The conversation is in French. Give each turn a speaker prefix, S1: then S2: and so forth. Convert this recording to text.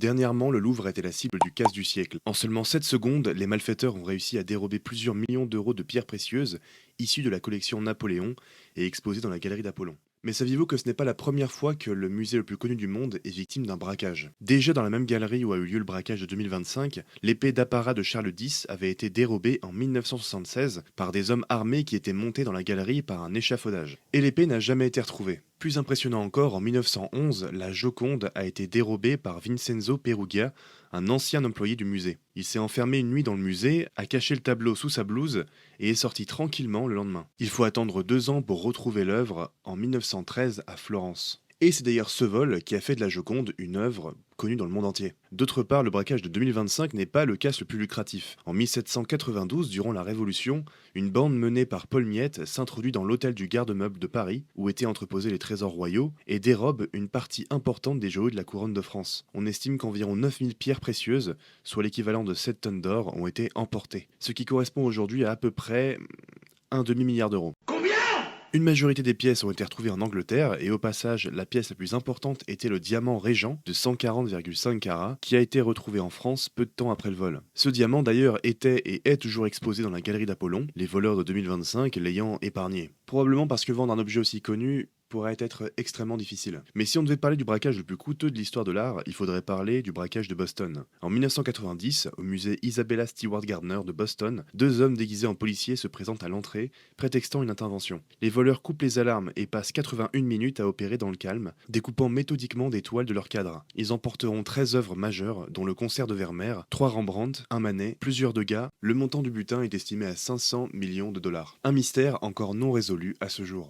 S1: Dernièrement, le Louvre était la cible du casse du siècle. En seulement 7 secondes, les malfaiteurs ont réussi à dérober plusieurs millions d'euros de pierres précieuses issues de la collection Napoléon et exposées dans la galerie d'Apollon. Mais saviez-vous que ce n'est pas la première fois que le musée le plus connu du monde est victime d'un braquage? Déjà dans la même galerie où a eu lieu le braquage de 2025, l'épée d'apparat de Charles X avait été dérobée en 1976 par des hommes armés qui étaient montés dans la galerie par un échafaudage. Et l'épée n'a jamais été retrouvée. Plus impressionnant encore, en 1911, la Joconde a été dérobée par Vincenzo Perugia, un ancien employé du musée. Il s'est enfermé une nuit dans le musée, a caché le tableau sous sa blouse et est sorti tranquillement le lendemain. Il faut attendre 2 ans pour retrouver l'œuvre en 1913 à Florence. Et c'est d'ailleurs ce vol qui a fait de la Joconde une œuvre connue dans le monde entier. D'autre part, le braquage de 2025 n'est pas le casse le plus lucratif. En 1792, durant la Révolution, une bande menée par Paul Miette s'introduit dans l'hôtel du garde-meuble de Paris, où étaient entreposés les trésors royaux, et dérobe une partie importante des joyaux de la couronne de France. On estime qu'environ 9000 pierres précieuses, soit l'équivalent de 7 tonnes d'or, ont été emportées. Ce qui correspond aujourd'hui à peu près un demi-milliard d'euros. Une majorité des pièces ont été retrouvées en Angleterre et au passage, la pièce la plus importante était le diamant Régent de 140,5 carats qui a été retrouvé en France peu de temps après le vol. Ce diamant d'ailleurs était et est toujours exposé dans la galerie d'Apollon, les voleurs de 2025 l'ayant épargné. Probablement parce que vendre un objet aussi connu pourrait être extrêmement difficile. Mais si on devait parler du braquage le plus coûteux de l'histoire de l'art, il faudrait parler du braquage de Boston. En 1990, au musée Isabella Stewart Gardner de Boston, 2 hommes déguisés en policiers se présentent à l'entrée, prétextant une intervention. Les voleurs coupent les alarmes et passent 81 minutes à opérer dans le calme, découpant méthodiquement des toiles de leur cadre. Ils emporteront 13 œuvres majeures, dont le concert de Vermeer, 3 Rembrandt, un Manet, plusieurs Degas. Le montant du butin est estimé à 500 millions de dollars. Un mystère encore non résolu à ce jour.